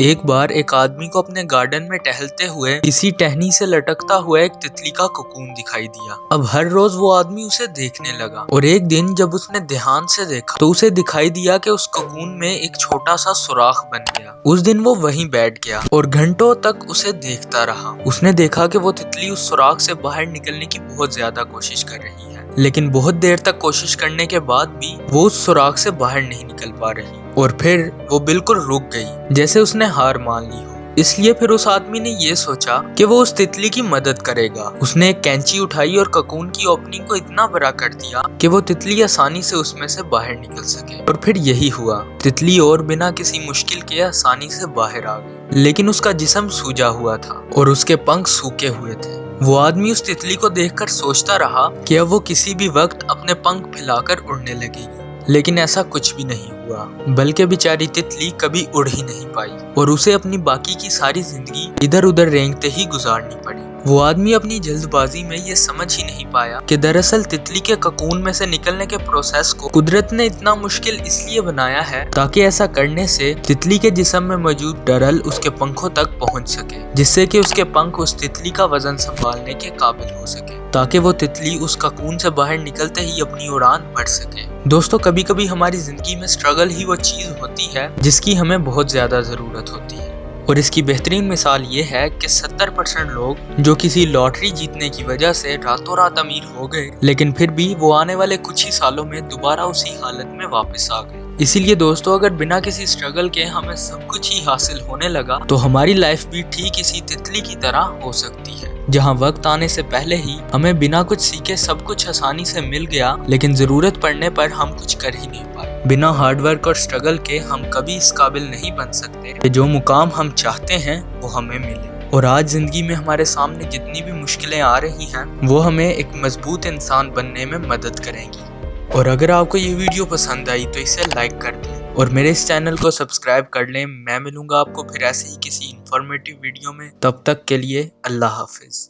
एक बार एक आदमी को अपने गार्डन में टहलते हुए किसी टहनी से लटकता हुआ एक तितली का कोकून दिखाई दिया। अब हर रोज वो आदमी उसे देखने लगा और एक दिन जब उसने ध्यान से देखा तो उसे दिखाई दिया कि उस कोकून में एक छोटा सा सुराख बन गया। उस दिन वो वहीं बैठ गया और घंटों तक उसे देखता रहा। उसने देखा कि वो तितली उस सुराख से बाहर निकलने की बहुत ज्यादा कोशिश कर रही है, लेकिन बहुत देर तक कोशिश करने के बाद भी वो उस सुराख से बाहर नहीं निकल पा रही और फिर वो बिल्कुल रुक गई, जैसे उसने हार मान ली हो। इसलिए फिर उस आदमी ने ये सोचा कि वो उस तितली की मदद करेगा। उसने एक कैंची उठाई और कोकून की ओपनिंग को इतना बड़ा कर दिया कि वो तितली आसानी से उसमें से बाहर निकल सके। और फिर यही हुआ, तितली और बिना किसी मुश्किल के आसानी से बाहर आ गई, लेकिन उसका जिस्म सूजा हुआ था और उसके पंख सूखे हुए थे। वो आदमी उस तितली को देखकर सोचता रहा कि अब वो किसी भी वक्त अपने पंख फैलाकर उड़ने लगेगी, लेकिन ऐसा कुछ भी नहीं हुआ, बल्कि बेचारी तितली कभी उड़ ही नहीं पाई और उसे अपनी बाकी की सारी जिंदगी इधर उधर रेंगते ही गुजारनी पड़ी। वो आदमी अपनी जल्दबाजी में ये समझ ही नहीं पाया कि दरअसल तितली के कोकून में से निकलने के प्रोसेस को कुदरत ने इतना मुश्किल इसलिए बनाया है ताकि ऐसा करने से तितली के जिस्म में मौजूद डरल उसके पंखों तक पहुंच सके, जिससे कि उसके पंख उस तितली का वजन संभालने के काबिल हो सके, ताकि वो तितली उस कोकून से बाहर निकलते ही अपनी उड़ान भर सके। दोस्तों, कभी कभी हमारी जिंदगी में स्ट्रगल ही वो चीज होती है जिसकी हमें बहुत ज्यादा जरूरत होती है। और इसकी बेहतरीन मिसाल ये है कि 70% लोग जो किसी लॉटरी जीतने की वजह से रातों रात अमीर हो गए, लेकिन फिर भी वो आने वाले कुछ ही सालों में दोबारा उसी हालत में वापस आ गए। इसीलिए दोस्तों, अगर बिना किसी स्ट्रगल के हमें सब कुछ ही हासिल होने लगा तो हमारी लाइफ भी ठीक इसी तितली की तरह हो सकती है, जहाँ वक्त आने से पहले ही हमें बिना कुछ सीखे सब कुछ आसानी से मिल गया, लेकिन जरूरत पड़ने पर हम कुछ कर ही नहीं पाए। बिना हार्डवर्क और स्ट्रगल के हम कभी इस काबिल नहीं बन सकते कि जो मुकाम हम चाहते हैं वो हमें मिले। और आज जिंदगी में हमारे सामने जितनी भी मुश्किलें आ रही हैं वो हमें एक मजबूत इंसान बनने में मदद करेंगी। और अगर आपको ये वीडियो पसंद आई तो इसे लाइक कर दें और मेरे इस चैनल को सब्सक्राइब कर लें। मैं मिलूंगा आपको फिर ऐसे ही किसी इंफॉर्मेटिव वीडियो में। तब तक के लिए अल्लाह हाफिज।